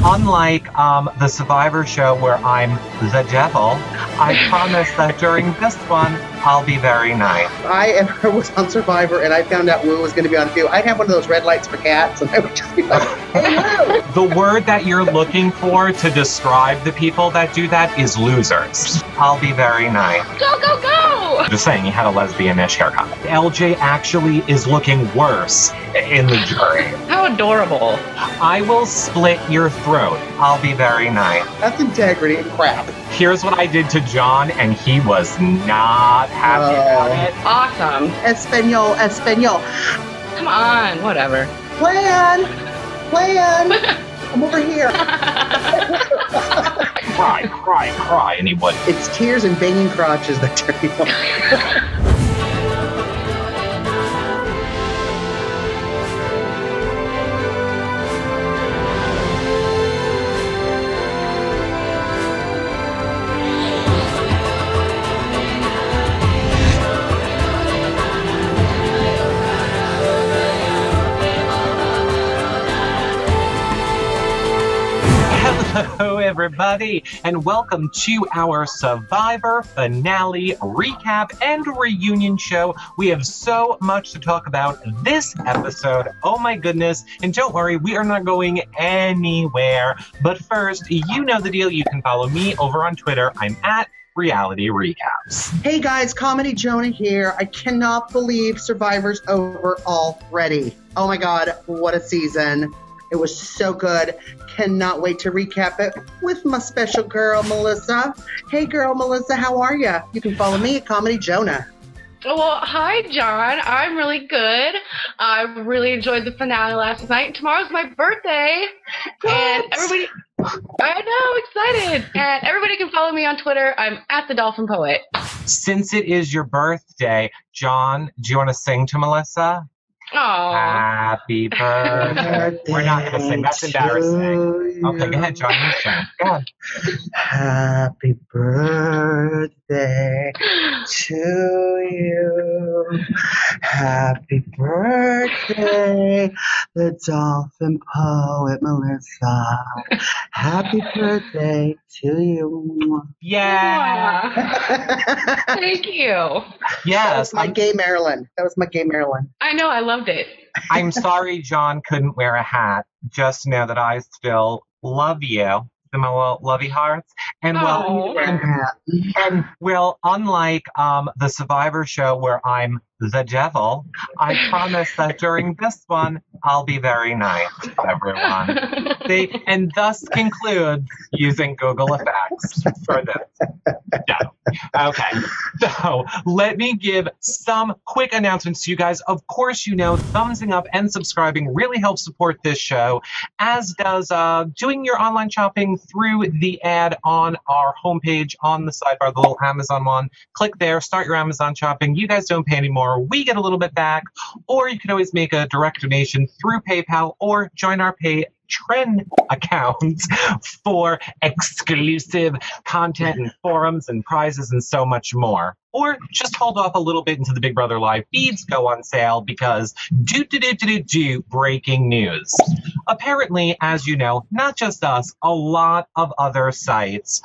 unlike the Survivor show where I'm the devil, I promise that during this one, I'll be very nice. I was on Survivor and I found out Woo was going to be on too. I'd have one of those red lights for cats and I would just be like, hey, Woo! The word that you're looking for to describe the people that do that is losers. I'll be very nice. Go, go, go! Just saying, he had a lesbian-ish haircut. LJ actually is looking worse in the jury. How adorable. I will split your throat. I'll be very nice. That's integrity and crap. Here's what I did to John, and he was not happy about it. Awesome. Espanol, Espanol. Come on, whatever. Plan! I'm over here. Cry, and he would. It's tears and banging crotches that turn me on. Hello, everybody, and welcome to our Survivor finale recap and reunion show. We have so much to talk about this episode. Oh my goodness. And don't worry, we are not going anywhere. But first, you know the deal. You can follow me over on Twitter. I'm at Reality Recaps. Hey guys, Comedy Jonah here. I cannot believe Survivor's over already. Oh my god, what a season. It was so good. Cannot wait to recap it with my special girl, Melissa. Hey girl, Melissa, how are ya? You can follow me at Comedy Jonah. Well, hi, John. I'm really good. I really enjoyed the finale last night. Tomorrow's my birthday. And everybody... I know, excited. And everybody can follow me on Twitter. I'm at the Dolphin Poet. Since it is your birthday, John, do you want to sing to Melissa? Aww. Happy birthday. We're not going to sing. That's embarrassing. Okay, go ahead, John. You sing. Go ahead. Happy birthday to you. Happy birthday, the Dolphin Poet, Melissa. Happy birthday to you. Yeah. Thank you. Yes. That was my gay Marilyn. I know, I loved it. I'm sorry John couldn't wear a hat. Just know that I still love you. The little lovey hearts. And well, unlike the Survivor show where I'm the devil, I promise that during this one, I'll be very nice, everyone. And thus concludes using Google Effects for this. No. Okay, so let me give some quick announcements to you guys. Of course, you know, thumbsing up and subscribing really helps support this show, as does doing your online shopping through the ad on our homepage on the sidebar, the little Amazon one. Click there, start your Amazon shopping. You guys don't pay anymore. We get a little bit back, or you can always make a direct donation through PayPal or join our Patreon account for exclusive content and forums and prizes and so much more. Or just hold off a little bit until the Big Brother Live feeds go on sale because breaking news. Apparently, as you know, not just us, a lot of other sites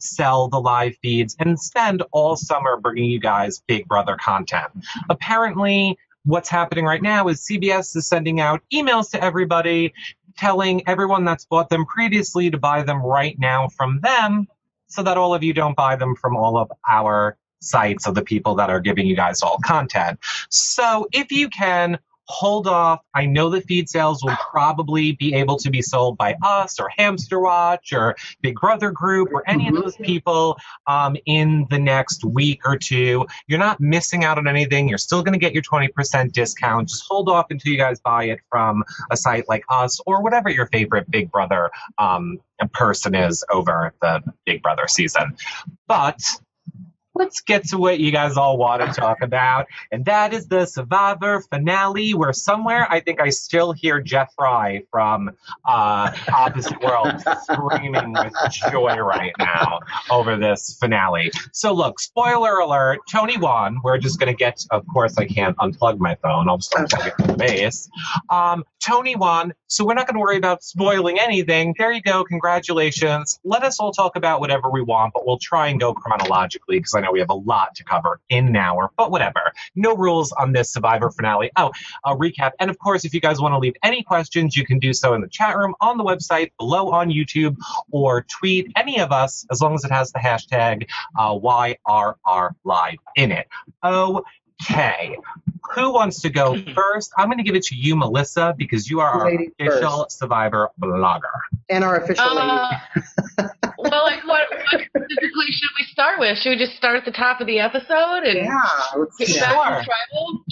sell the live feeds and spend all summer bringing you guys Big Brother content. Apparently, what's happening right now is CBS is sending out emails to everybody telling everyone that's bought them previously to buy them right now from them so that all of you don't buy them from all of our sites of the people that are giving you guys all content. So if you can, hold off. I know the feed sales will probably be able to be sold by us or Hamster Watch or Big Brother Group or any of those people in the next week or two. You're not missing out on anything. You're still going to get your 20% discount. Just hold off until you guys buy it from a site like us or whatever your favorite Big Brother person is over the Big Brother season. But let's get to what you guys all want to talk about. And that is the Survivor finale, where somewhere I think I still hear Jeff Fry from Opposite World screaming with joy right now over this finale. So look, spoiler alert, Tony won. We're just going to get, of course, I can't unplug my phone. I'll just unplug it from the base. Tony won, so we're not going to worry about spoiling anything. There you go. Congratulations. Let us all talk about whatever we want, but we'll try and go chronologically because I know we have a lot to cover in an hour, but whatever. No rules on this Survivor finale. Oh, a recap. And of course, if you guys want to leave any questions, you can do so in the chat room, on the website, below on YouTube, or tweet any of us as long as it has the hashtag YRR Live in it. Okay. Who wants to go first? I'm going to give it to you, Melissa, because you are our official Survivor blogger. And our official lady. Well, like, what specifically should we start with? Should we just start at the top of the episode and get back to tribal?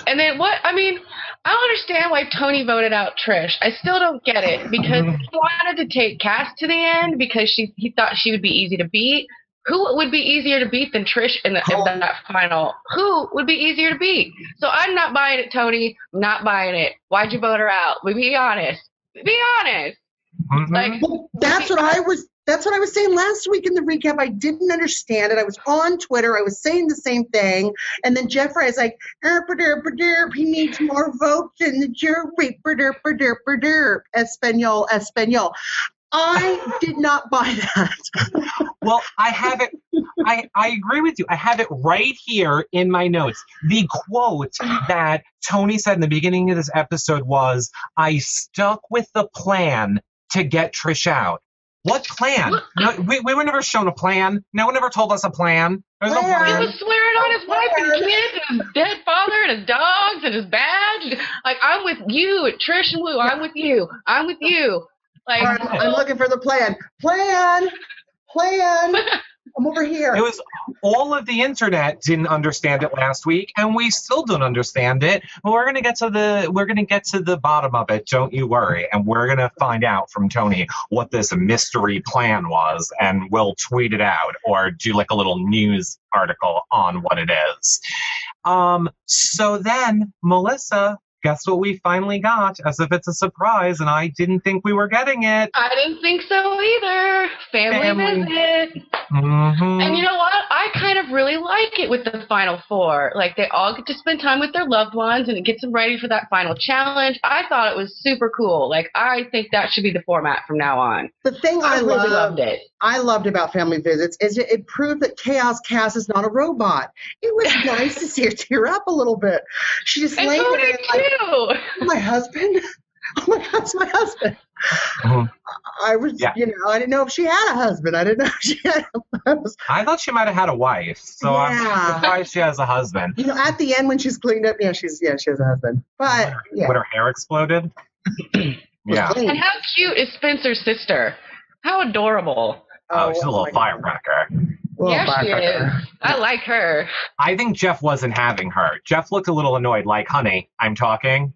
And then what? I mean, I don't understand why Tony voted out Trish. I still don't get it because he wanted to take Cass to the end because he thought she would be easy to beat. Who would be easier to beat than Trish in that final? Who would be easier to beat? So I'm not buying it, Tony. I'm not buying it. Why'd you vote her out? Be honest. Be honest. Mm-hmm. Like, well, that's what I was saying last week in the recap. I didn't understand it. I was on Twitter. I was saying the same thing. And then Jeffrey is like, he needs more votes in the jury. Espanol. I did not buy that. Well, I have it. I agree with you. I have it right here in my notes. The quote that Tony said in the beginning of this episode was, I stuck with the plan to get Trish out. What plan? No, we were never shown a plan. No one ever told us a plan. There's no plan. He was swearing on his wife and kids and his dead father and his dogs and his badge. Like, I'm with you, Trish and Lou. I'm with you. I'm with you. Like, I'm looking for the plan. I'm over here. It was all of the internet didn't understand it last week, and we still don't understand it. But we're gonna get to the bottom of it. Don't you worry, and we're gonna find out from Tony what this mystery plan was, and we'll tweet it out or do like a little news article on what it is. So then, Melissa, guess what we finally got, as if it's a surprise, and I didn't think we were getting it. I didn't think so either. Family visit. Mm-hmm. And you know what? I kind of really like it with the Final Four. Like, they all get to spend time with their loved ones, and it gets them ready for that final challenge. I thought it was super cool. Like, I think that should be the format from now on. The thing I really loved it. I loved about family visits is it proved that Chaos Cass is not a robot. It was nice to see her tear up a little bit. She just laid there like, oh, my husband? Oh my God, it's my husband. Mm-hmm. I was, I didn't know if she had a husband. I didn't know if she had a husband. I thought she might have had a wife, so I'm surprised she has a husband. You know, at the end when she's cleaned up, she has a husband. But when her hair exploded. Yeah. And how cute is Spencer's sister? How adorable. Oh, she's a little firecracker. Yeah, she is. I like her. I think Jeff wasn't having her. Jeff looked a little annoyed, like, honey, I'm talking.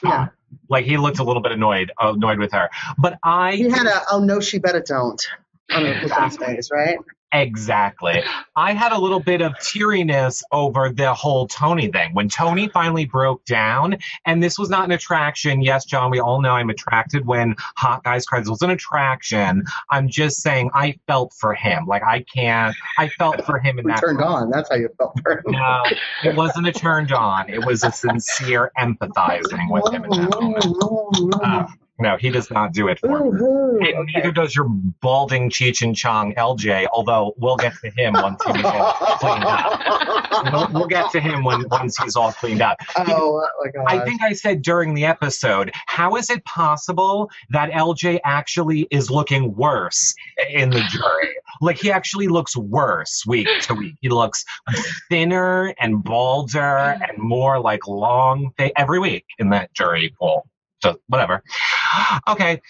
Yeah. Like, he looked a little bit annoyed with her. But he had a, oh no, she better don't. On her face, right? Exactly. I had a little bit of teariness over the whole Tony thing. When Tony finally broke down, and this was not an attraction. Yes, John, we all know I'm attracted when hot guys cry. This was an attraction. I'm just saying I felt for him. Like, I felt for him in that. Turned on. That's how you felt for him. No, it wasn't a turned on. It was a sincere empathizing with him in that moment. No, he does not do it for me. And neither does your balding Cheech and Chong LJ, although we'll get to him once he's all cleaned up. We'll get to him once he's all cleaned up. Oh, my God. I think I said during the episode, how is it possible that LJ actually is looking worse in the jury? Like, he actually looks worse week to week. He looks thinner and balder and more like long every week in that jury poll. So whatever. Okay.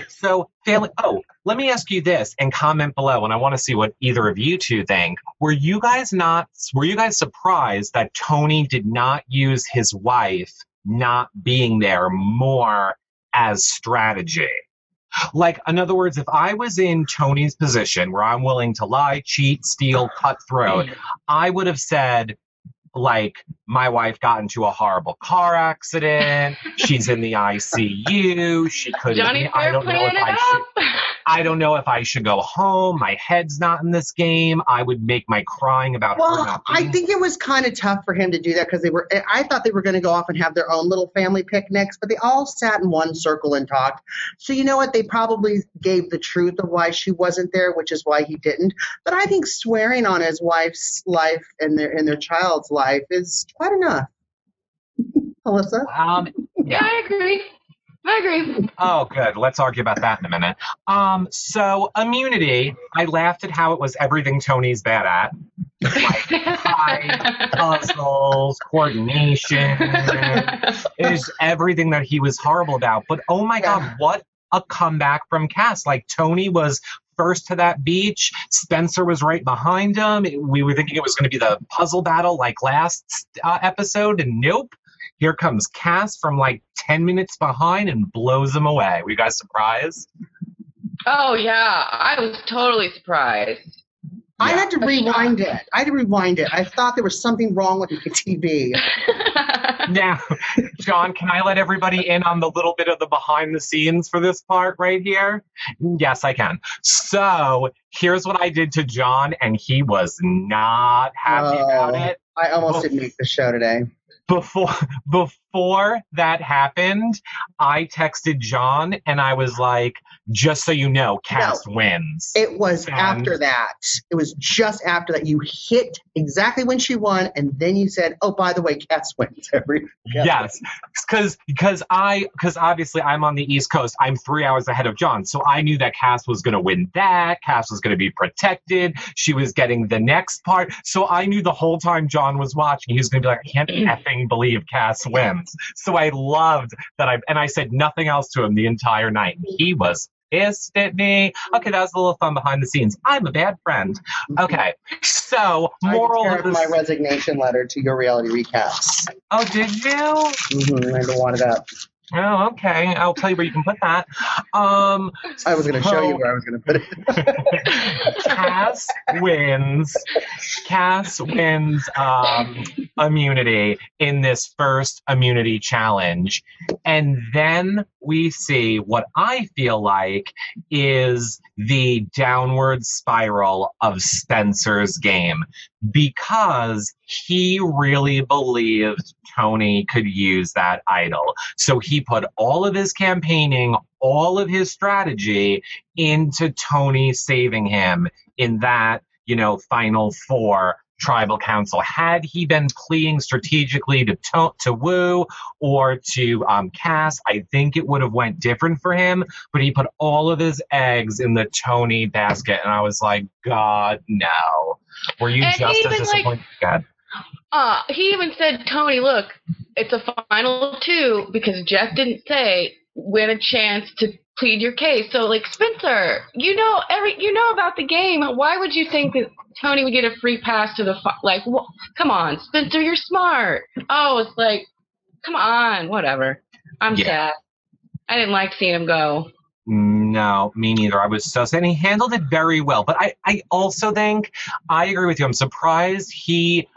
So family. Oh, let me ask you this and comment below, and I want to see what either of you two think. Were you guys surprised that Tony did not use his wife not being there more as strategy? Like, in other words, if I was in Tony's position where I'm willing to lie, cheat, steal, cut throat, I would have said, like, my wife got into a horrible car accident. She's in the ICU. She couldn't. Johnny Fair playing it up. I don't know if I should go home. My head's not in this game. I would make my crying about her not being. I think it was kind of tough for him to do that because I thought they were going to go off and have their own little family picnics, but they all sat in one circle and talked. So you know what? They probably gave the truth of why she wasn't there, which is why he didn't. But I think swearing on his wife's life and their child's life is quite enough. Alyssa? Yeah, I agree. Oh, good. Let's argue about that in a minute. So immunity, I laughed at how it was everything Tony's bad at. Like puzzles, coordination. It is everything that he was horrible about. But oh my God, what a comeback from Cass. Like, Tony was first to that beach. Spencer was right behind him. We were thinking it was going to be the puzzle battle like last episode, and nope. Here comes Cass from like 10 minutes behind and blows him away. Were you guys surprised? Oh, yeah. I was totally surprised. I had to rewind it. I thought there was something wrong with the TV. Now, John, can I let everybody in on the little bit of the behind the scenes for this part right here? Yes, I can. So here's what I did to John, and he was not happy about it. I almost didn't make the show today. Before that happened, I texted John and I was like, just so you know, Cass wins. It was after that. It was just after that. You hit exactly when she won, and then you said, oh, by the way, Cass wins. Yes, because obviously I'm on the East Coast. I'm 3 hours ahead of John. So I knew that Cass was going to win that. Cass was going to be protected. She was getting the next part. So I knew the whole time John was watching, he was going to be like, I can't effing believe Cass wins. So I loved that. I said nothing else to him the entire night. He was pissed at me. Okay, that was a little fun behind the scenes. I'm a bad friend. Okay, so moral of my resignation letter to your reality recaps. Oh, did you? Mm-hmm. I don't want it up. Oh, okay. I'll tell you where you can put that. I was going to show you where I was going to put it. Cass wins immunity in this first immunity challenge. And then we see what I feel like is the downward spiral of Spencer's game, because he really believed Tony could use that idol. So he put all of his campaigning, all of his strategy into Tony saving him in that, final four tribal council. Had he been pleading strategically to Wu or to Cass, I think it would have went different for him, but he put all of his eggs in the Tony basket, and I was like, God, no. Were you just as disappointed? God. He even said, Tony, look, it's a final two because Jeff didn't say win a chance to plead your case. So, like, Spencer, you know about the game. Why would you think that Tony would get a free pass to the come on, Spencer, you're smart. Oh, it's like, come on, whatever. I'm sad. I didn't like seeing him go. No, me neither. I was so sad. And he handled it very well. But I also think, I agree with you. I'm surprised he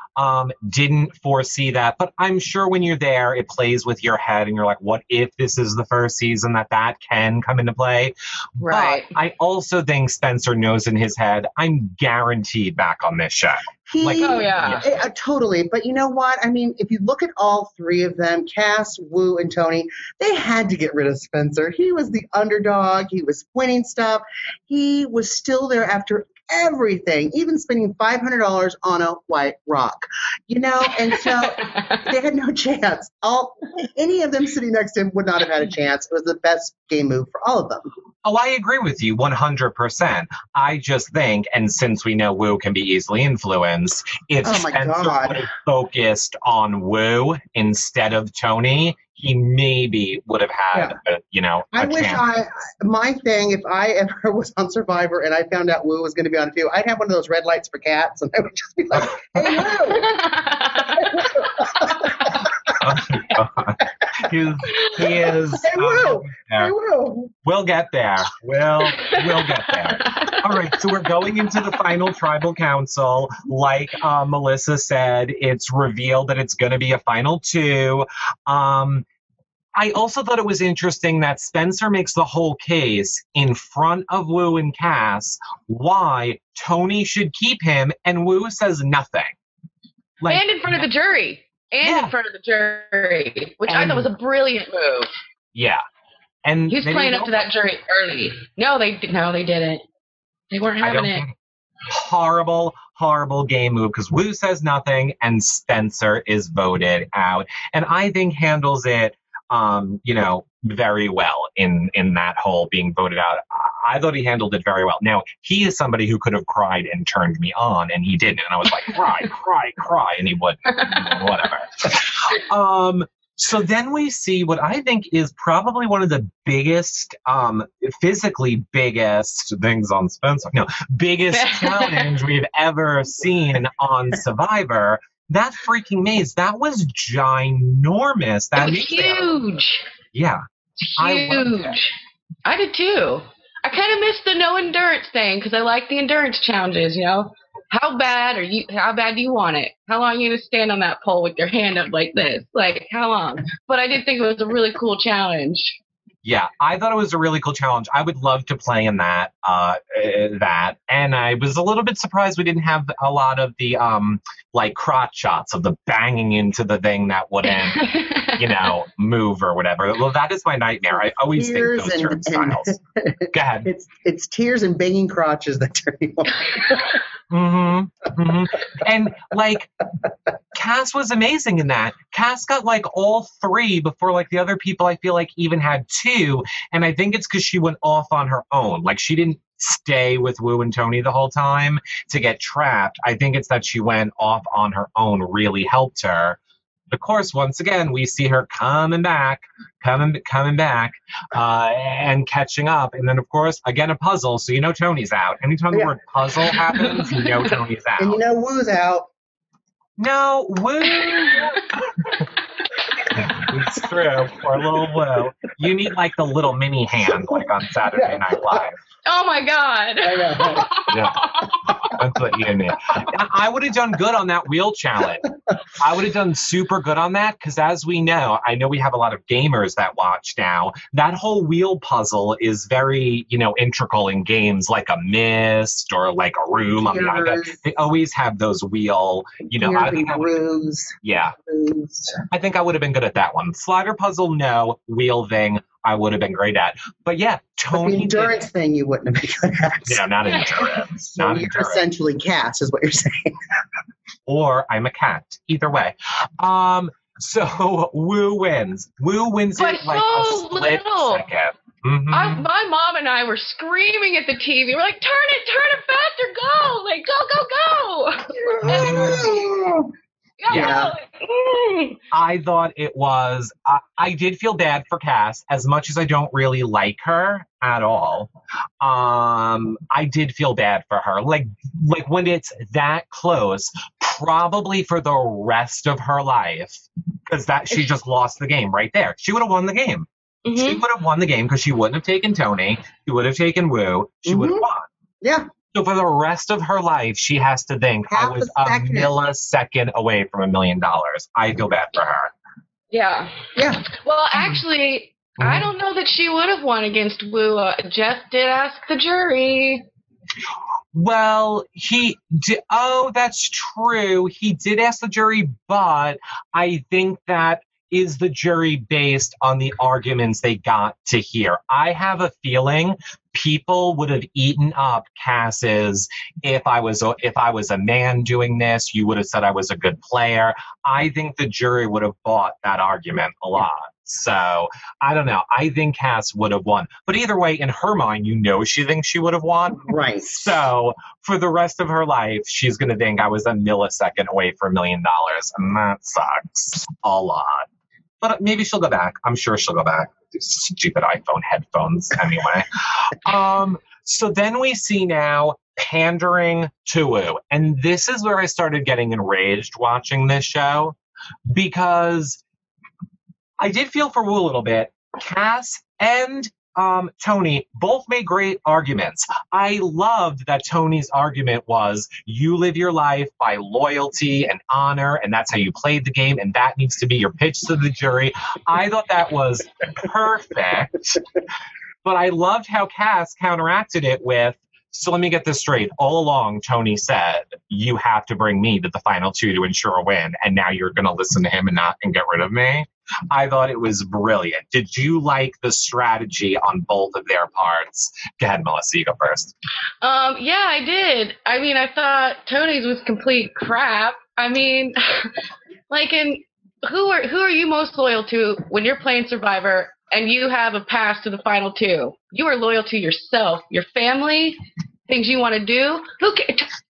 didn't foresee that. But I'm sure when you're there, it plays with your head and you're like, what if this is the first season that can come into play? Right. But I also think Spencer knows in his head, I'm guaranteed back on this show. Totally. But you know what? I mean, if you look at all three of them, Cass, Wu, and Tony, they had to get rid of Spencer. He was the underdog. He was winning stuff. He was still there after everything, even spending $500 on a white rock, and so they had no chance. Any of them sitting next to him would not have had a chance. It was the best game move for all of them. Oh, I agree with you 100%. I just think, and since we know Wu can be easily influenced, if Spencer would have focused on Wu instead of Tony, he maybe would have had, I wish my thing, if I ever was on Survivor and I found out Wu was going to be on it too, I'd have one of those red lights for cats, and I would just be like, hey, Wu! Oh, my God. He is. Hey, Woo! Hey, Woo! We'll get there. We'll get there. All right, so we're going into the final tribal council. Like Melissa said, it's revealed that it's going to be a final 2. I also thought it was interesting that Spencer makes the whole case in front of Woo and Cass why Tony should keep him, and Woo says nothing. And in front of the jury. In front of the jury, which I thought was a brilliant move. Yeah. And he's playing up to that jury early. No, they didn't. They weren't having it. Horrible game move because Woo says nothing and Spencer is voted out. And I think handles it very well in that whole being voted out. I thought he handled it very well. Now, he is somebody who could have cried and turned me on, and he didn't. And I was like, cry, and he wouldn't. Whatever. So then we see what I think is probably one of the biggest, physically biggest things on Spencer. No, biggest challenge we've ever seen on Survivor. That freaking maze, that was ginormous. That was huge. Yeah. Huge. I did too. I kind of missed the no endurance thing because I like the endurance challenges, How bad do you want it? How long are you going to stand on that pole with your hand up like this? Like, how long? But I did think it was a really cool challenge. Yeah, I thought it was a really cool challenge. I would love to play in that. And I was a little bit surprised we didn't have a lot of the crotch shots of the banging into the thing that wouldn't, move or whatever. Well, that is my nightmare. I always think those certain styles. Go ahead. It's tears and banging crotches that turn you on. And Cass was amazing in that. Cass got all 3 before the other people I feel like even had 2. And I think it's because she went off on her own. She didn't stay with Woo and Tony the whole time to get trapped. I think it's that she went off on her own really helped her. Of course, once again, we see her coming back, and catching up. And then, of course, again, a puzzle. So Tony's out. Anytime the word puzzle happens, Tony's out. And Woo's out. No, Woo. It's true. Poor little Woo. You need the little mini hand on Saturday Night Live. Oh my God. Yeah. That's what you need. I would have done good on that wheel challenge. I would have done super good on that because as we know, I know we have a lot of gamers that watch now. That whole wheel puzzle is very, integral in games like a Myst or a Room. They always have those wheel, I think rooms. Yeah. I think I would have been good at that one. Slider puzzle, no. Wheel thing, I would have been great at. But yeah, Tony. The endurance thing you wouldn't have been good at. Yeah, not endurance. So you're essentially Cass, is what you're saying. Or I'm a cat. Either way. So Woo wins. Woo wins it a split second. Mm-hmm. My mom and I were screaming at the TV. We're like, turn it faster, go. Yeah. I thought it was, I did feel bad for Cass as much as I don't really like her at all. I did feel bad for her. When it's that close, probably for the rest of her life, because she just lost the game right there. She would have won the game. Mm-hmm. She would have won the game because she wouldn't have taken Tony. She would have taken Woo. She would have won. Yeah. So for the rest of her life, she has to think, I was a millisecond away from $1 million. I feel bad for her. Yeah. Yeah. Well, actually, I don't know that she would have won against Woo. Jeff did ask the jury. Well, he did. Oh, that's true. He did ask the jury, but I think that is the jury based on the arguments they got to hear. I have a feeling people would have eaten up Cass's if I was a man doing this, you would have said I was a good player. I think the jury would have bought that argument a lot. So I don't know. I think Cass would have won. But either way, in her mind, she thinks she would have won. Right. So for the rest of her life, she's going to think I was a millisecond away from $1 million. And that sucks a lot. But maybe she'll go back. I'm sure she'll go back. Stupid iPhone headphones anyway. So then we see now pandering to Woo. And this is where I started getting enraged watching this show. Because I did feel for Wu a little bit. Cass and Tony both made great arguments. I loved that Tony's argument was you live your life by loyalty and honor, and that's how you played the game, and that needs to be your pitch to the jury. I thought that was perfect. But I loved how Cass counteracted it with, so let me get this straight. All along, Tony said, you have to bring me to the final two to ensure a win, and now you're going to listen to him and get rid of me. I thought it was brilliant. Did you like the strategy on both of their parts? Go ahead, Melissa, you go first. Yeah, I did. I mean, I thought Tony's was complete crap. I mean, like, who are you most loyal to when you're playing Survivor and you have a pass to the final two? You are loyal to yourself, your family, things you want to do.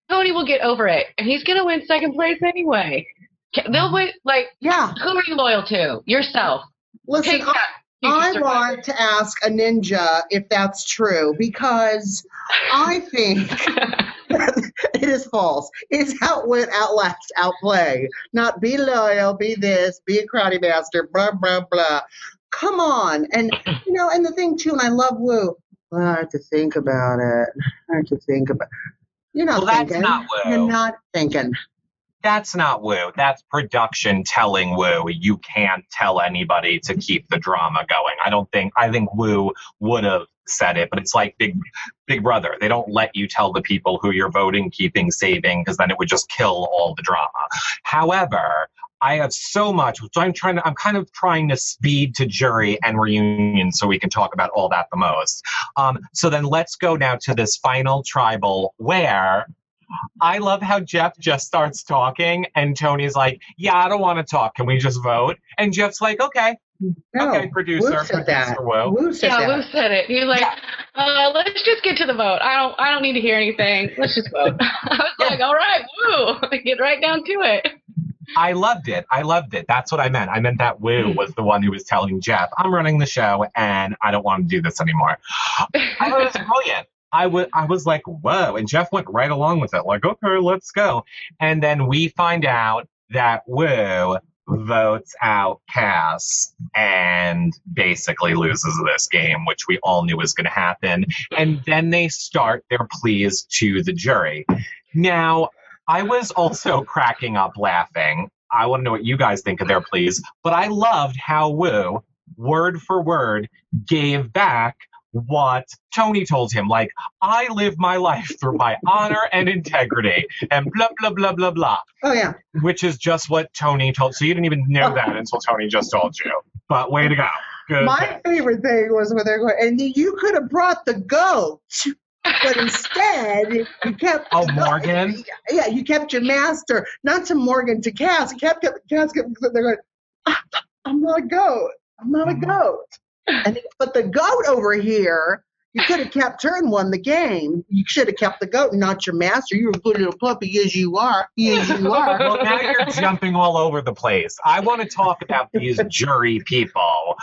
Tony will get over it, and he's gonna win second place anyway. They'll wait. Like, Yeah. Who are you loyal to? Yourself. Listen, I want to ask a ninja if that's true, because I think it is false. It's outwit, outlast, outplay. Not be loyal, be this, be a crowdy bastard, blah, blah, blah. Come on. And, and the thing, too, and I love Wu. Well, I have to think about it. You're not thinking. That's not Wu. You're not thinking. That's not Wu. That's production telling Wu you can't tell anybody to keep the drama going. I think Wu would have said it, but it's like Big Brother. They don't let you tell the people who you're voting, keeping, saving, because then it would just kill all the drama. However, I have so much, so I'm kind of trying to speed to jury and reunion so we can talk about all that the most. So then let's go now to this final tribal where I love how Jeff just starts talking and Tony's like, yeah, I don't want to talk. Can we just vote? And Jeff's like, okay. No, okay, producer. Wu said that. Wu. Wu said that. Wu said it. He was like, let's just get to the vote. I don't need to hear anything. Let's just vote. I was like, all right, Wu, get right down to it. I loved it. That's what I meant. I meant that Wu was the one who was telling Jeff, I'm running the show and I don't want to do this anymore. I thought it was brilliant. I was like, whoa. And Jeff went right along with it. Like, okay, let's go. And then we find out that Wu votes out Cass and basically loses this game, which we all knew was going to happen. And then they start their pleas to the jury. Now, I was also cracking up laughing. I want to know what you guys think of their pleas, but I loved how Wu, word for word, gave back what Tony told him. Like, I live my life through my honor and integrity and blah, blah, blah, blah, blah. Oh, yeah. Which is just what Tony told. So you didn't even know that until Tony just told you. But way to go. Good. My favorite thing was when they're going, and you could have brought the goat. But instead, you kept... Oh, Morgan? Yeah, you kept your master. Not to Morgan, to Cass. Cass kept they're going, I'm not a goat. I'm not a goat. But the goat over here, you could have kept her and won the game. You should have kept the goat and not your master. You're a good little puppy, as you are. Yes, you are. Well, now you're jumping all over the place. I want to talk about these jury people.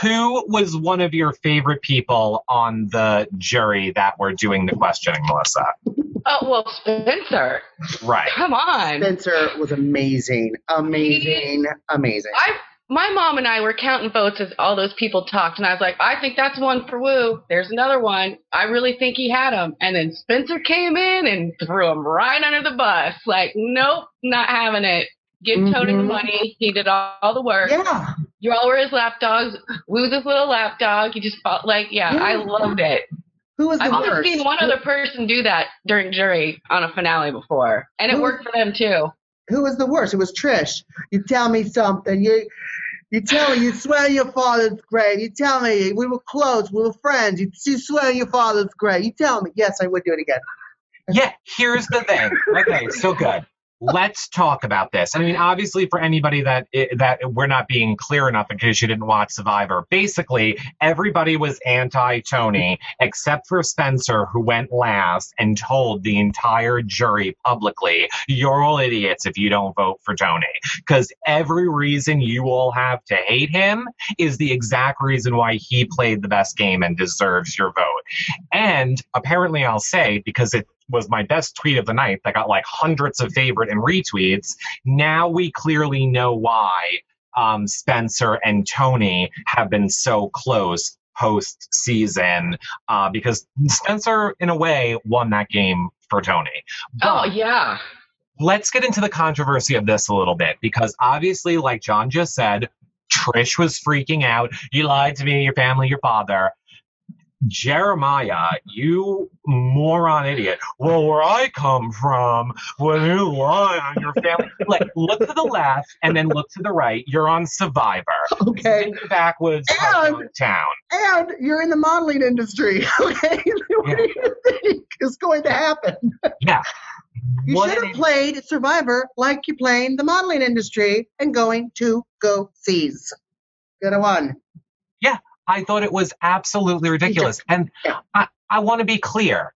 Who was one of your favorite people on the jury that were doing the questioning, Melissa? Oh, well, Spencer. Right. Come on. Spencer was amazing. Amazing. My mom and I were counting votes as all those people talked, and I was like, I think that's one for Wu. There's another one. I really think he had him. And then Spencer came in and threw him right under the bus. Like, nope, not having it. Give Tony the money. He did all the work. Yeah. You all were his lapdogs. Wu's his little lapdog. You just felt like, I loved it. Who was the I've worst? only seen one other person do that during jury on a finale before, and it worked for them too. Who was the worst? It was Trish. You tell me something. You tell me, you swear your father's great. You tell me, we were close, we were friends. You swear your father's great. You tell me. Yes, I would do it again. Yeah, here's the thing. Okay, so good. Let's talk about this. I mean, obviously, for anybody that we're not being clear enough in case you didn't watch Survivor, basically, everybody was anti-Tony except for Spencer, who went last and told the entire jury publicly, you're all idiots if you don't vote for Tony. Because every reason you all have to hate him is the exact reason why he played the best game and deserves your vote. And apparently, I'll say, because it was my best tweet of the night that got like hundreds of favorite and retweets. Now we clearly know why Spencer and Tony have been so close post-season because Spencer, in a way, won that game for Tony. But yeah. let's get into the controversy of this a little bit because obviously, like John just said, Trish was freaking out. You lied to me, your family, your father. Jeremiah, you moron idiot. Well, where I come from, when you lie on your family, like look to the left and then look to the right. You're on Survivor. Okay. In the backwoods And- town. And you're in the modeling industry. Okay. What do you think is going to happen? Yeah. You What should an have played Survivor like you're playing the modeling industry and going to go seas. Good one. Yeah, I thought it was absolutely ridiculous. And I want to be clear.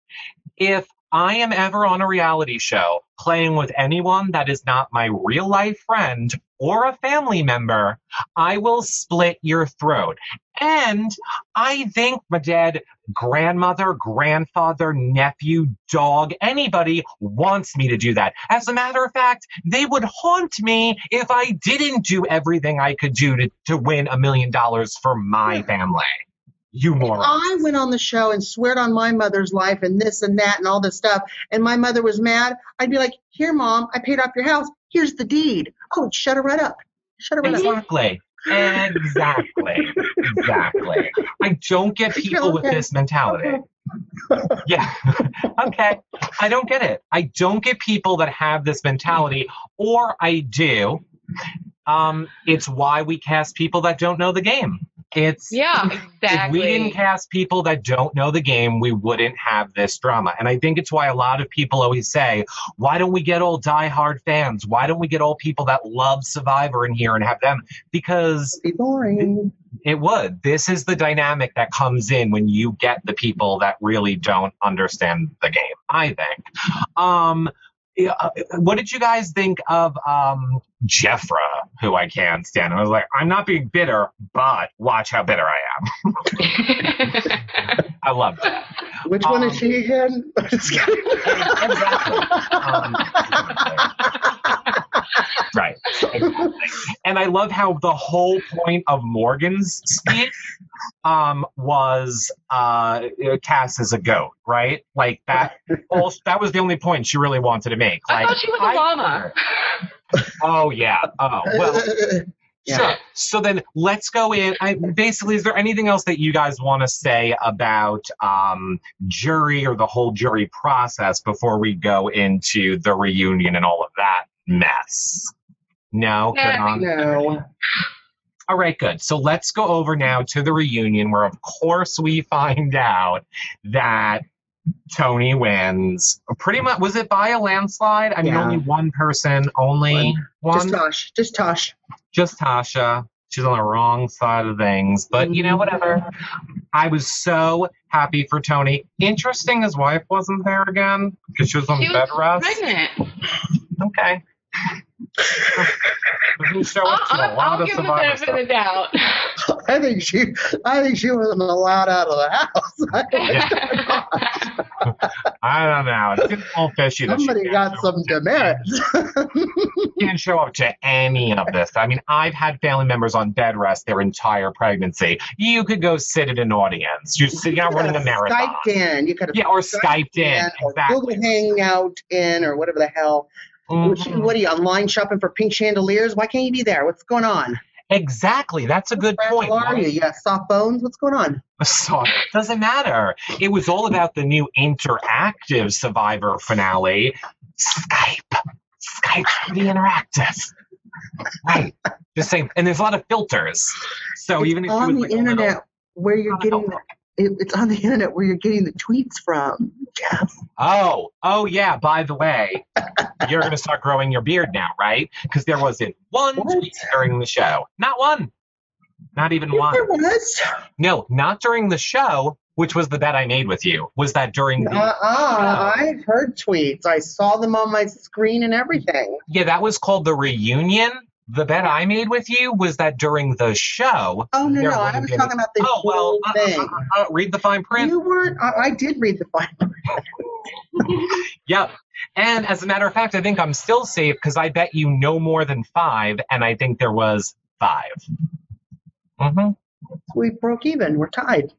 If I am ever on a reality show playing with anyone that is not my real life friend or a family member, I will split your throat. And I think my dead grandmother, grandfather, nephew, dog, anybody wants me to do that. As a matter of fact, they would haunt me if I didn't do everything I could do to win $1 million for my family. You moron. I went on the show and sweared on my mother's life and this and that and all this stuff, and my mother was mad, I'd be like, here, Mom, I paid off your house. Here's the deed. Oh, shut her right up. Shut her right up. Exactly. Exactly. I don't get people with this mentality. Yeah. Okay. I don't get it. I don't get people that have this mentality, or I do. It's why we cast people that don't know the game. Exactly. If we didn't cast people that don't know the game, we wouldn't have this drama. And I think it's why a lot of people always say, why don't we get all diehard fans? Why don't we get all people that love Survivor in here and have them? Because It'd be boring. It would. This is the dynamic that comes in when you get the people that really don't understand the game, I think. What did you guys think of Jeffra, who I can't stand? I was like, I'm not being bitter, but watch how bitter I am. I loved it. Which one is she again? Exactly. Right. Exactly. And I love how the whole point of Morgan's speech was cast as a goat, right? Like that. That was the only point she really wanted to make. I Like, thought she was a llama. Oh yeah. Oh well. Yeah. Sure. So then let's go in. Basically, is there anything else that you guys want to say about jury or the whole jury process before we go into the reunion and all of that mess? No? Good on. No. All right, good. So let's go over now to the reunion where, of course, we find out that Tony wins. Pretty much, was it by a landslide? I mean, Yeah. only one person, only one? Just Tosh. Just Tosh. Just Tasha. She's on the wrong side of things. But, you know, whatever. I was so happy for Tony. Interesting his wife wasn't there again because she was on bed rest. Pregnant. Okay. Doesn't show up to a lot I'll of give the Survivor benefit of the doubt. I think she wasn't allowed out of the house. I don't know. It's getting a little fishy. that she Somebody can't got show some up to demerits. can't show up to any of this. I mean, I've had family members on bed rest their entire pregnancy. You could go sit in an audience. You're sitting out running a marathon. Skyped in. You could have Or Skyped in. or Exactly. Google Hangout in, or whatever the hell. Mhm. What are you, online shopping for pink chandeliers? Why can't you be there? What's going on? Exactly. That's a good point. How are you? You got soft bones? What's going on? So, doesn't matter. It was all about the new interactive Survivor finale. Skype. Skype's pretty interactive. Right. Just saying. And there's a lot of filters. So It's even if on it the was like internet where you're getting it's on the internet where you're getting the tweets from, Jeff. Oh yeah, by the way, you're going to start growing your beard now, right? Because there wasn't one tweet during the show. Not one. Not even one. There was. No, not during the show, which was the bet I made with you. Was that during the I've heard tweets. I saw them on my screen and everything. Yeah, that was called the reunion. The bet I made with you was that during the show. Oh, no, there no. I wouldn't was be talking about the Oh, well, whole thing. read the fine print. You weren't. I did read the fine print. Yep. And as a matter of fact, I think I'm still safe because I bet you no more than 5, and I think there was 5. Mm-hmm. We broke even. We're tied.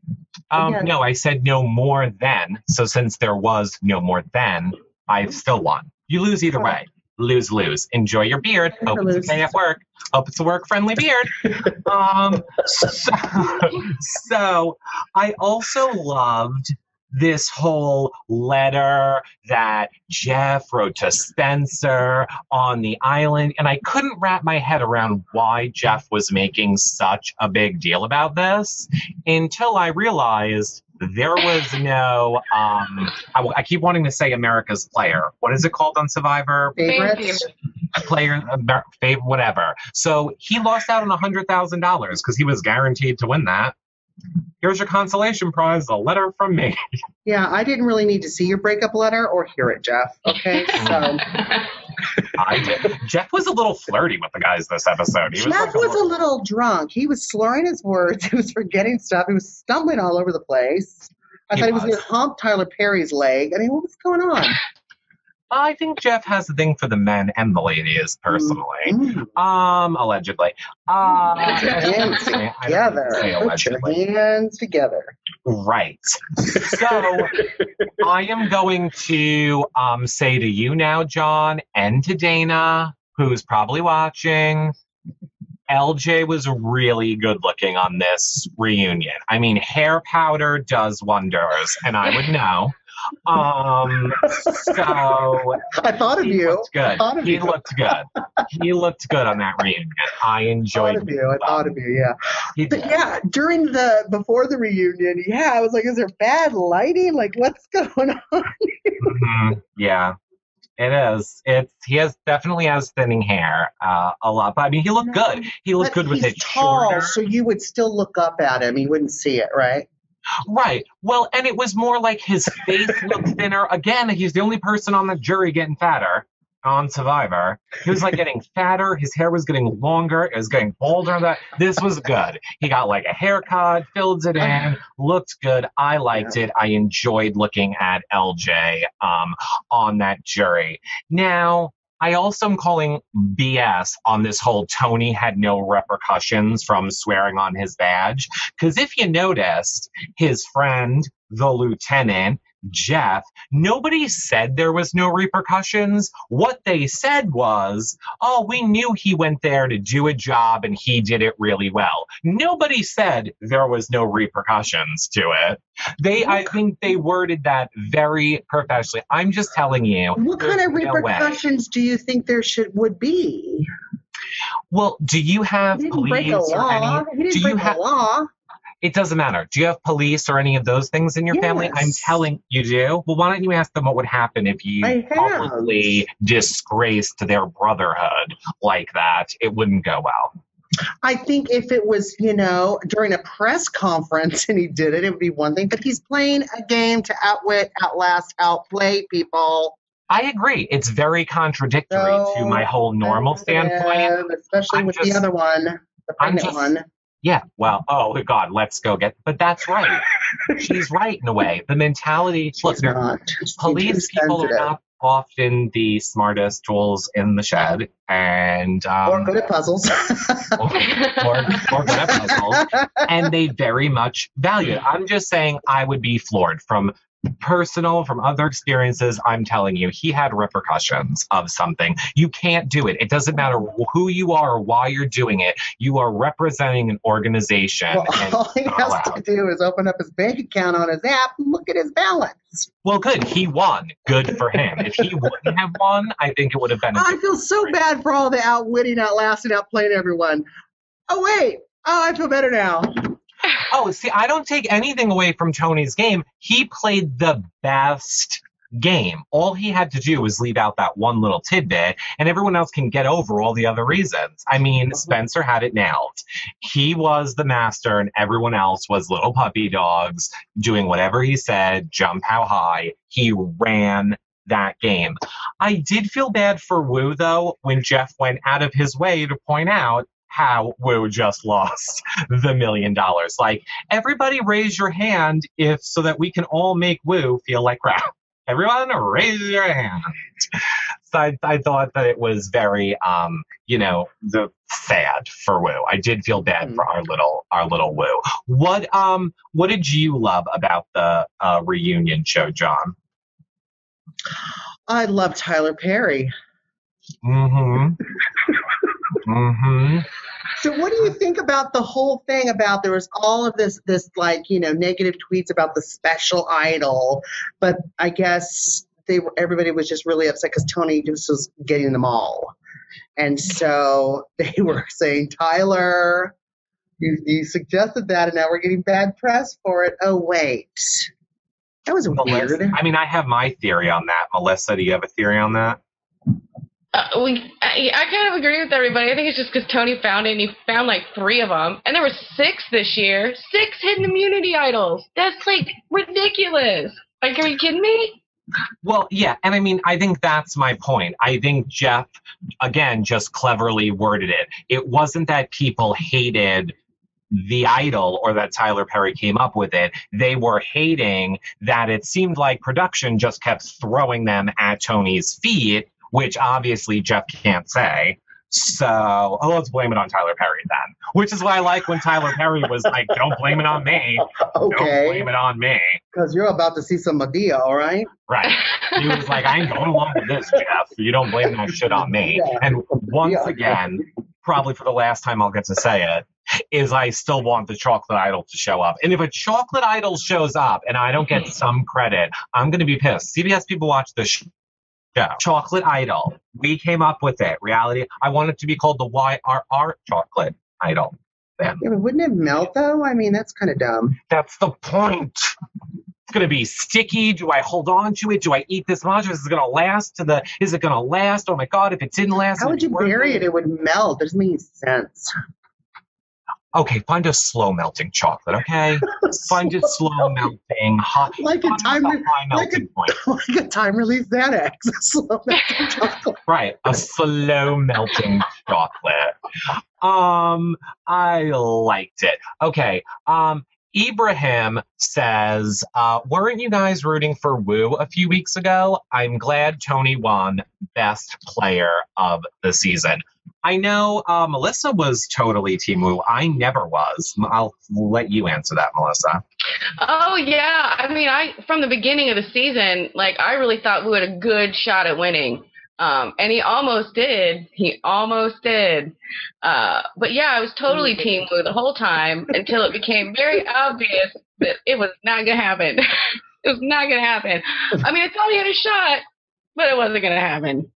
No, I said no more than. So since there was no more than, I've still won. You lose either way. Lose, lose. Enjoy your beard. Hope it's okay at work. Hope it's a work-friendly beard. So I also loved this whole letter that Jeff wrote to Spencer on the island. And I couldn't wrap my head around why Jeff was making such a big deal about this until I realized there was no, I keep wanting to say America's Player. What is it called on Survivor? Favorites? Player, favorite, whatever. So he lost out on $100,000 because he was guaranteed to win that. Here's your consolation prize, a letter from me. Yeah, I didn't really need to see your breakup letter or hear it, Jeff. Okay, so. I did. Jeff was a little flirty with the guys this episode. Jeff was a little drunk. He was slurring his words. He was forgetting stuff. He was stumbling all over the place. I thought he was going to hump Tyler Perry's leg. I mean, what was going on? I think Jeff has a thing for the men and the ladies, personally. Allegedly. Put your hands together. Put your hands together. Right. So I am going to say to you now, John, and to Dana, who's probably watching, LJ was really good looking on this reunion. I mean, hair powder does wonders, and I would know. So I thought of you. Looked good. He looked good. He looked good on that reunion. I enjoyed it. I thought of you, yeah. But yeah, before the reunion, I was like, is there bad lighting? Like, what's going on? Yeah. It is. He definitely has thinning hair a lot. But I mean, he looked good. He looked good with it tall, shorter. So you would still look up at him. You wouldn't see it, right? Right. Well, and it was more like his face looked thinner. Again, he's the only person on the jury getting fatter on Survivor. He was like getting fatter. His hair was getting longer. It was getting bolder. This was good. He got like a haircut, filled it in, looked good. I liked it. I enjoyed looking at LJ on that jury. Now, I also am calling BS on this whole Tony had no repercussions from swearing on his badge. Because if you noticed, his friend, the lieutenant, Jeff, nobody said there was no repercussions. What they said was, oh, we knew he went there to do a job and he did it really well. Nobody said there was no repercussions to it. I think they worded that very professionally. I'm just telling you. What kind of repercussions do you think there would be? Well, do you have police break a law. or He didn't break a law. It doesn't matter. Do you have police or any of those things in your family? I'm telling you do. Well, why don't you ask them what would happen if you publicly disgraced their brotherhood like that? It wouldn't go well. I think if it was, during a press conference and he did it, it would be one thing. But he's playing a game to outwit, outlast, outplay people. I agree. It's very contradictory to my whole normal standpoint. Especially with the other one, the pregnant one. Yeah, well, oh, God, let's go but that's right. She's right in a way. The mentality, look, police people are not often the smartest tools in the shed. And or good at puzzles. or good at puzzles. And they very much value it. I'm just saying I would be floored from other experiences. I'm telling you, he had repercussions of something. You can't do it. It doesn't matter who you are or why you're doing it. You are representing an organization. Well, all he has to do is open up his bank account on his app and look at his balance. Well, good. He won. Good for him. If he wouldn't have won, I think it would have been. I feel so bad for all the outwitting, outlasting, outplaying everyone. Oh, wait. Oh, I feel better now. Oh, see, I don't take anything away from Tony's game. He played the best game. All he had to do was leave out that one little tidbit, and everyone else can get over all the other reasons. I mean, Spencer had it nailed. He was the master, and everyone else was little puppy dogs doing whatever he said, jump how high. He ran that game. I did feel bad for Wu, though, when Jeff went out of his way to point out how Wu just lost the $1 million. Like, everybody raise your hand so that we can all make Wu feel like crap. Everyone raise your hand. So I thought that it was very, the sad for Wu. I did feel bad for our little Wu. What did you love about the reunion show, John? I love Tyler Perry. Mm-hmm. Mm-hmm. So what do you think about the whole thing about there was all of this negative tweets about the special idol, but I guess everybody was just really upset because Tony just was getting them all. And so they were saying, Tyler, you suggested that and now we're getting bad press for it. Oh, wait. That was weird. I mean, I have my theory on that. Melissa, do you have a theory on that? I kind of agree with everybody. I think it's just because Tony found it and he found like 3 of them. And there were 6 this year. 6 hidden immunity idols. That's like ridiculous. Like, are you kidding me? Well, yeah. And I mean, I think that's my point. I think Jeff, again, just cleverly worded it. It wasn't that people hated the idol or that Tyler Perry came up with it. They were hating that it seemed like production just kept throwing them at Tony's feet, which obviously Jeff can't say. So let's blame it on Tyler Perry then. Which is why I like when Tyler Perry was like, don't blame it on me. Okay. Don't blame it on me. Because you're about to see some Medea, all right? Right. He was like, I ain't going along with this, Jeff. You don't blame that shit on me. Yeah. And once again, probably for the last time I'll get to say it, is I still want the chocolate idol to show up. And if a chocolate idol shows up and I don't get some credit, I'm going to be pissed. CBS people watch this show. Chocolate Idol. We came up with it. Reality. I want it to be called the YRR Chocolate Idol. Yeah, but wouldn't it melt though? I mean, that's kind of dumb. That's the point. It's going to be sticky. Do I hold on to it? Do I eat this much? Is it going to last is it going to last? Oh my God, if it didn't last. How would you bury it? It would melt. It doesn't make sense. Okay, find a slow melting chocolate, okay? Find a slow melting hot. Like a time release Xanax. Slow melting chocolate. Right, a slow melting chocolate. I liked it. Okay. Ibrahim says, weren't you guys rooting for Wu a few weeks ago? I'm glad Tony won Best Player of the Season. I know Melissa was totally Team Wu. I never was. I'll let you answer that, Melissa. Oh, yeah. I mean, from the beginning of the season, I really thought Wu had a good shot at winning. And he almost did. But yeah, I was totally Team Wu the whole time until it became very obvious that it was not going to happen. It was not going to happen. I mean, I thought he had a shot, but it wasn't going to happen.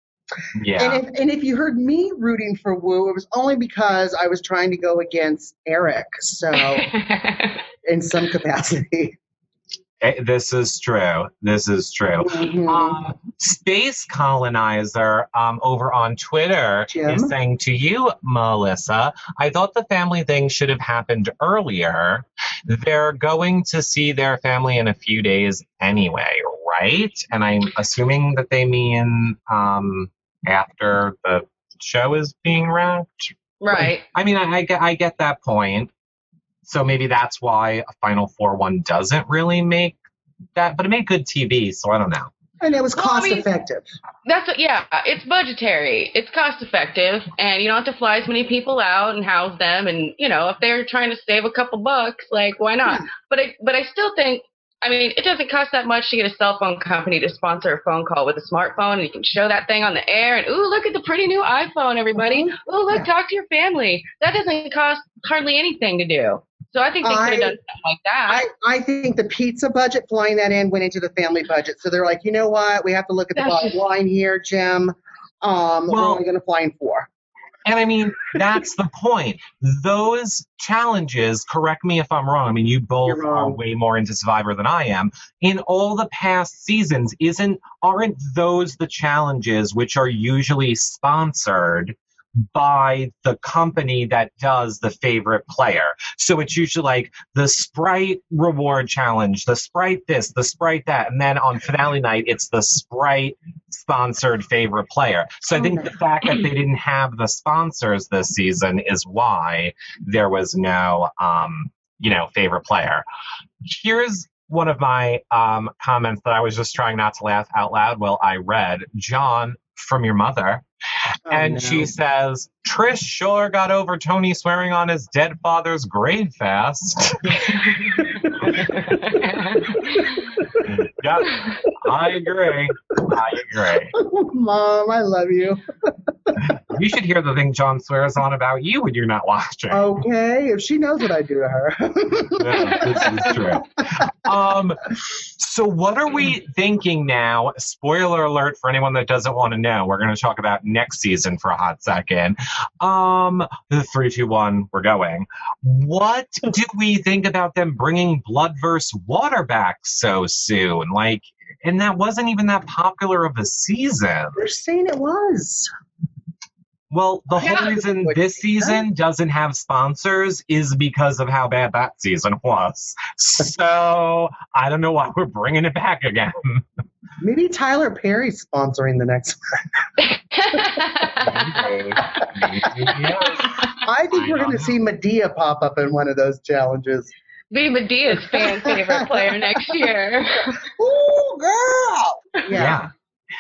Yeah. And if you heard me rooting for Wu, it was only because I was trying to go against Eric. So, in some capacity. This is true. Mm-hmm. Space Colonizer over on Twitter is saying to you, Melissa, I thought the family thing should have happened earlier. They're going to see their family in a few days anyway, right? And I'm assuming that they mean after the show is being wrapped. Right. I mean, I get that point. So maybe that's why a Final Four one doesn't really make that, but it made good TV, so I don't know. And it was cost effective. It's budgetary. It's cost effective, and you don't have to fly as many people out and house them. And if they're trying to save a couple bucks, why not? Yeah. But I still think, I mean, it doesn't cost that much to get a cell phone company to sponsor a phone call with a smartphone, and you can show that thing on the air. And ooh, look at the pretty new iPhone, everybody. Ooh, look, talk to your family. That doesn't cost hardly anything to do. So I think they could have done something like that. I think the pizza budget, flying that in, went into the family budget. So they're like, you know what? We have to look at the bottom line here, Jim. We're only going to fly in 4. And I mean, that's the point. Those challenges, correct me if I'm wrong. I mean, you both are way more into Survivor than I am. In all the past seasons, aren't those the challenges which are usually sponsored by the company that does the favorite player? So it's usually like the Sprite reward challenge, the Sprite this, the Sprite that, and then on finale night it's the Sprite sponsored favorite player. So I think the fact that they didn't have the sponsors this season is why there was no favorite player. Here's one of my comments that I was just trying not to laugh out loud while I read. John from your mother. And she says, Trish sure got over Tony swearing on his dead father's grave fast. Yeah, I agree. Mom, I love you. You should hear the thing John swears on about you when you're not watching. Okay, if she knows what I do to her. Yeah, this is true. So what are we thinking now? Spoiler alert for anyone that doesn't want to know. We're going to talk about next season for a hot second. 3, 2, 1, we're going. What do we think about them bringing Blood vs. Water back so soon? Like, and that wasn't even that popular of a season. They're saying it was. Well, the whole reason this season doesn't have sponsors is because of how bad that season was. So I don't know why we're bringing it back again. Maybe Tyler Perry's sponsoring the next one. Maybe. I think we're going to see Medea pop up in one of those challenges. Be Medea's fan favorite player next year. Ooh, girl! Yeah.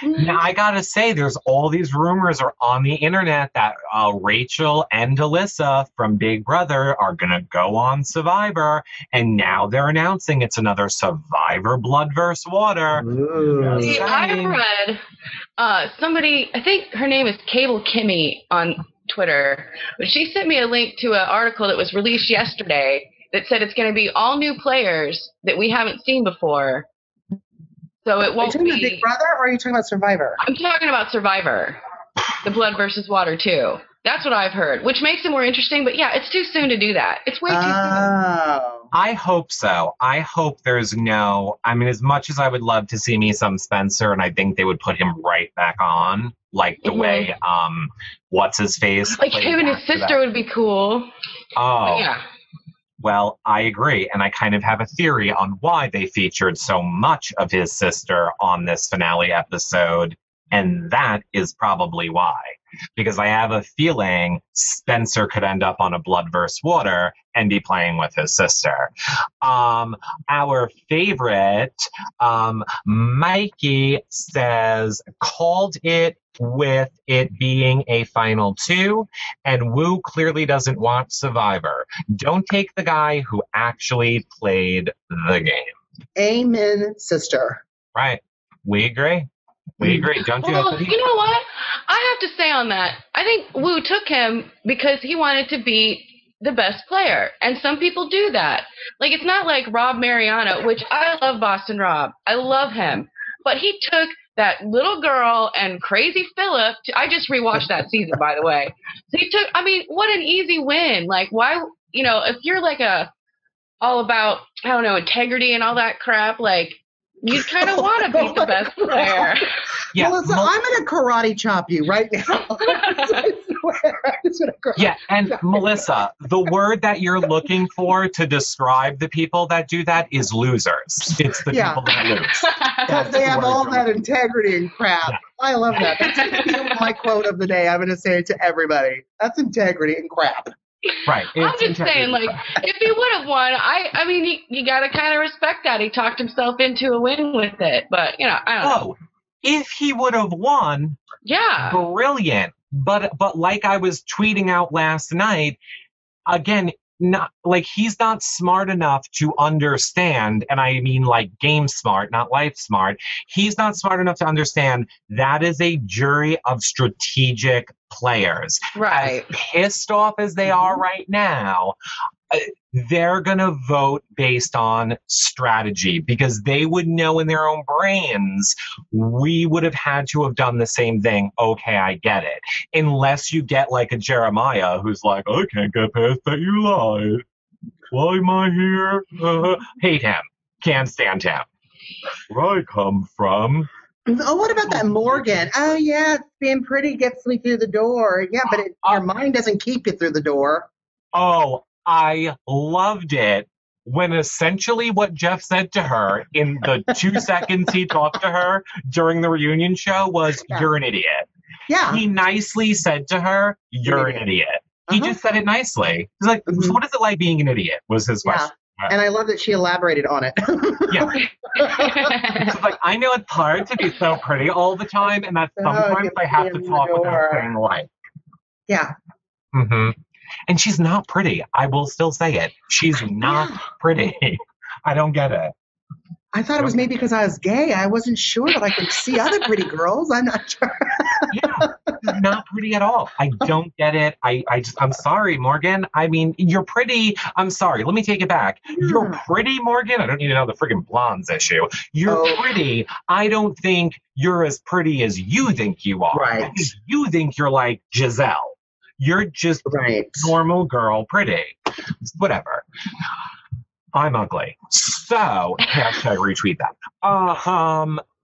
Now, I gotta say, there's all these rumors are on the internet that Rachel and Alyssa from Big Brother are gonna go on Survivor, and now they're announcing it's another Survivor Blood vs. Water. See, I read somebody, I think her name is Cable Kimmy on Twitter, but she sent me a link to an article that was released yesterday that said it's going to be all new players that we haven't seen before. So it won't be. Are you talking about Big Brother or are you talking about Survivor? I'm talking about Survivor, the Blood versus Water 2. That's what I've heard, which makes it more interesting. But yeah, it's too soon to do that. It's way too soon. I hope so. I hope there's no, I mean, as much as I would love to see me some Spencer, and I think they would put him right back on, like the way, what's his face? Like him and his sister would be cool. Oh. But yeah. Well, I agree, and I kind of have a theory on why they featured so much of his sister on this finale episode, and that is probably why. Because I have a feeling Spencer could end up on a Blood vs. Water and be playing with his sister. Our favorite, Mikey, says, called it with it being a final 2, and Wu clearly doesn't want Survivor. Don't take the guy who actually played the game. Amen, sister. Right. We agree. We agree. Don't you? Well, you know what? I have to say on that, I think Wu took him because he wanted to be the best player. And some people do that. Like, it's not like Rob Mariano, which I love Boston Rob. I love him. But he took that little girl and crazy Philip. I just rewatched that season, by the way. So he took, I mean, what an easy win. Like, why, you know, if you're like all about, I don't know, integrity and all that crap, like, you kind of want to be the best player. Yeah, Melissa, I'm going to karate chop you right now. I swear, I'm just gonna yeah, and Melissa, the word that you're looking for to describe the people that do that is losers. It's the people that lose. Because they have all that integrity and crap. Yeah. I love that. That's going to be my quote of the day. I'm going to say it to everybody. That's integrity and crap. Right. I'm just saying, like, if he would have won, I mean, you got to kind of respect that. He talked himself into a win with it. But, you know, I don't know. If he would have won, brilliant. But like I was tweeting out last night, again, not like he's not smart enough to understand, and I mean like game smart, not life smart. He's not smart enough to understand that is a jury of strategic players. Right. As pissed off as they are right now, they're going to vote based on strategy because they would know in their own brains, we would have had to have done the same thing. Okay, I get it. Unless you get like a Jeremiah who's like, I can't get past that you lied. Why am I here? Hate him. Can't stand him. Where I come from. Oh, what about that Morgan? Oh, yeah, being pretty gets me through the door. Yeah, but your mind doesn't keep you through the door. Oh, I loved it when essentially what Jeff said to her in the 2 seconds he talked to her during the reunion show was, you're an idiot. Yeah. He nicely said to her, you're an idiot. He just said it nicely. He's like, so what is it like being an idiot? Was his question. And I love that she elaborated on it. Yeah. She's like, I know it's hard to be so pretty all the time, and that sometimes I have to talk without saying like. Yeah. Mm-hmm. And she's not pretty. I will still say it. She's not pretty. I don't get it. I thought it was maybe because I was gay. I wasn't sure that I could see other pretty girls. I'm not sure. Yeah, not pretty at all. I don't get it. I'm sorry, Morgan. I mean, you're pretty. I'm sorry. Let me take it back. Yeah. You're pretty, Morgan. I don't need to know the friggin' blondes issue. You're pretty. I don't think you're as pretty as you think you are. Right. Because you think you're like Giselle. You're just normal girl pretty. Whatever. I'm ugly. So, hashtag retweet that.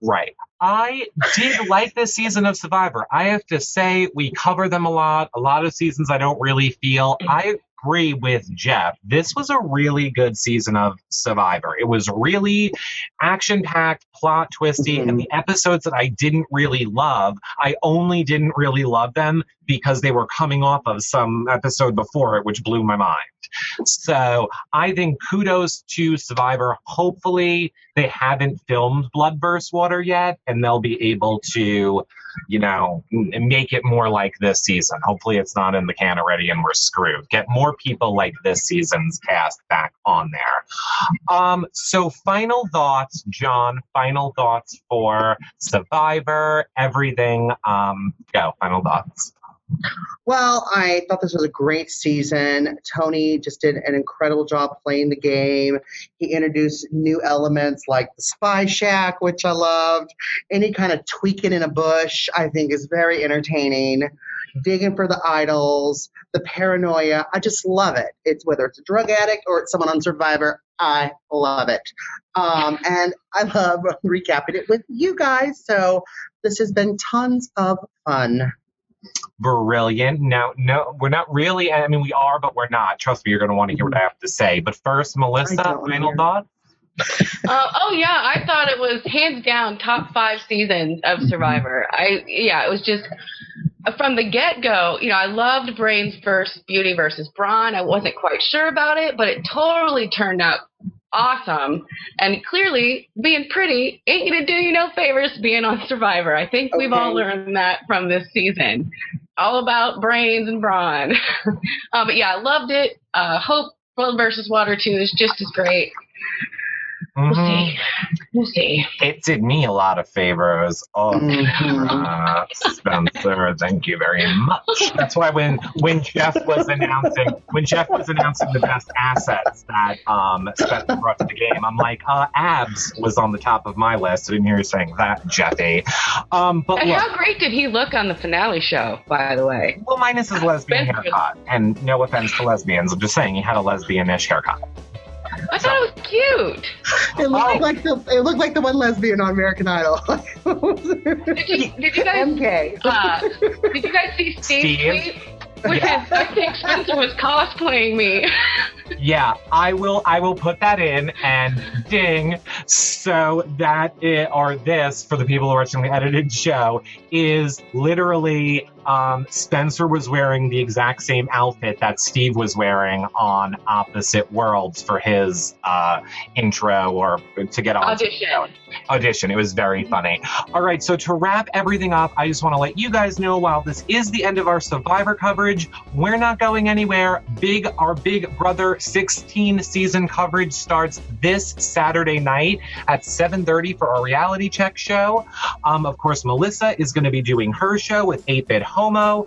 Right. I did like this season of Survivor. I have to say, we cover them a lot. A lot of seasons I don't really feel. I agree with Jeff. This was a really good season of Survivor. It was really action-packed, plot twisty, and the episodes that I didn't really love, I only didn't really love them because they were coming off of some episode before it, which blew my mind. So I think kudos to Survivor. Hopefully they haven't filmed Blood vs. Water yet, and they'll be able to, you know, make it more like this season. Hopefully it's not in the can already and we're screwed. Get more people like this season's cast back on there. So final thoughts, John. Final thoughts for Survivor, everything. Go, final thoughts. Well, I thought this was a great season. Tony just did an incredible job playing the game. He introduced new elements like the spy shack, which I loved. Any kind of tweaking in a bush, I think is very entertaining. Digging for the idols, the paranoia. I just love it. It's whether it's a drug addict or it's someone on Survivor, I love it. And I love recapping it with you guys. So this has been tons of fun. Brilliant. No, we're not really. I mean, we are, but we're not. Trust me, you're going to want to hear what I have to say. But first, Melissa, final thoughts? Yeah, I thought it was hands down top 5 seasons of Survivor. It was just from the get-go, you know, I loved Brains versus Beauty versus Brawn. I wasn't quite sure about it, but it totally turned out awesome. And clearly, being pretty ain't gonna do you no favors being on Survivor. I think we've all learned that from this season. All about brains and brawn. But yeah, I loved it. Hope Blood versus Water 2 is just as great. We'll see. It did me a lot of favors. Spencer, thank you very much. That's why when Jeff was announcing the best assets that Spencer brought to the game, I'm like, abs was on the top of my list. I didn't hear you saying that, Jeffy. But how great did he look on the finale show, by the way? Well, minus his lesbian haircut. And no offense to lesbians, I'm just saying he had a lesbian-ish haircut. I thought it was cute. It looked like the one lesbian on American Idol. Did you guys? MK. Did you guys see Steve's tweet? I think Spencer was cosplaying me. Yeah, I will put that in and ding. So this for the people who are watching the edited show is literally Spencer was wearing the exact same outfit that Steve was wearing on Opposite Worlds for his intro or to get on audition. It was very funny. All right, so to wrap everything up, I just want to let you guys know while this is the end of our Survivor coverage, we're not going anywhere. Our Big Brother 16 season coverage starts this Saturday night at 7:30 for our reality check show. Of course, Melissa is going to be doing her show with 8-Bit Homo.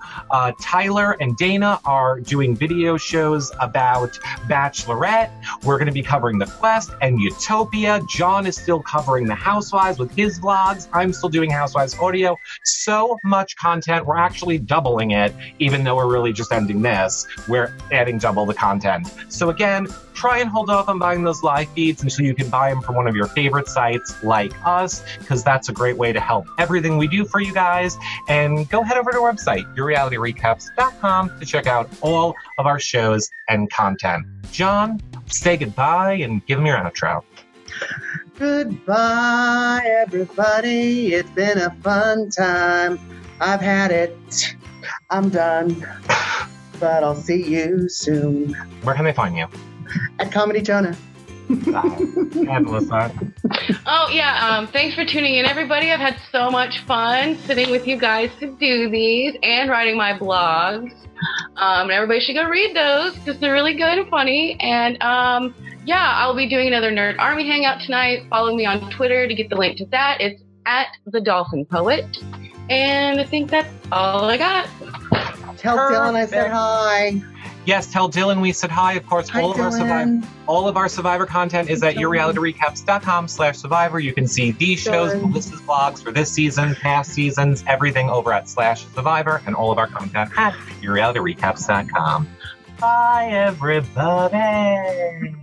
Tyler and Dana are doing video shows about Bachelorette. We're going to be covering The Quest and Utopia. John is still covering The Housewives with his vlogs. I'm still doing Housewives audio. So much content. We're actually doubling it, even though we're really just ending this. We're adding double the content. So again, try and hold off on buying those live feeds until you can buy them from one of your favorite sites like us, because that's a great way to help everything we do for you guys. And go head over to our website, yourrealityrecaps.com, to check out all of our shows and content. John, say goodbye and give them your outro. Goodbye, everybody. It's been a fun time. I've had it. I'm done. But I'll see you soon. Where can they find you? At Comedy Jonah. Bye. And Melissa. Oh, yeah. Thanks for tuning in, everybody. I've had so much fun sitting with you guys to do these and writing my blogs. And everybody should go read those because they're really good and funny. And yeah, I'll be doing another Nerd Army Hangout tonight. Follow me on Twitter to get the link to that. It's at the Dolphin Poet. And I think that's all I got. Tell Dylan I said hi. Yes, tell Dylan we said hi. Of course, Hi, all of our Survivor content is at yourrealityrecaps.com/Survivor. You can see these shows, Melissa's blogs for this season, past seasons, everything over at /Survivor, and all of our content at yourrealityrecaps.com. Bye, everybody.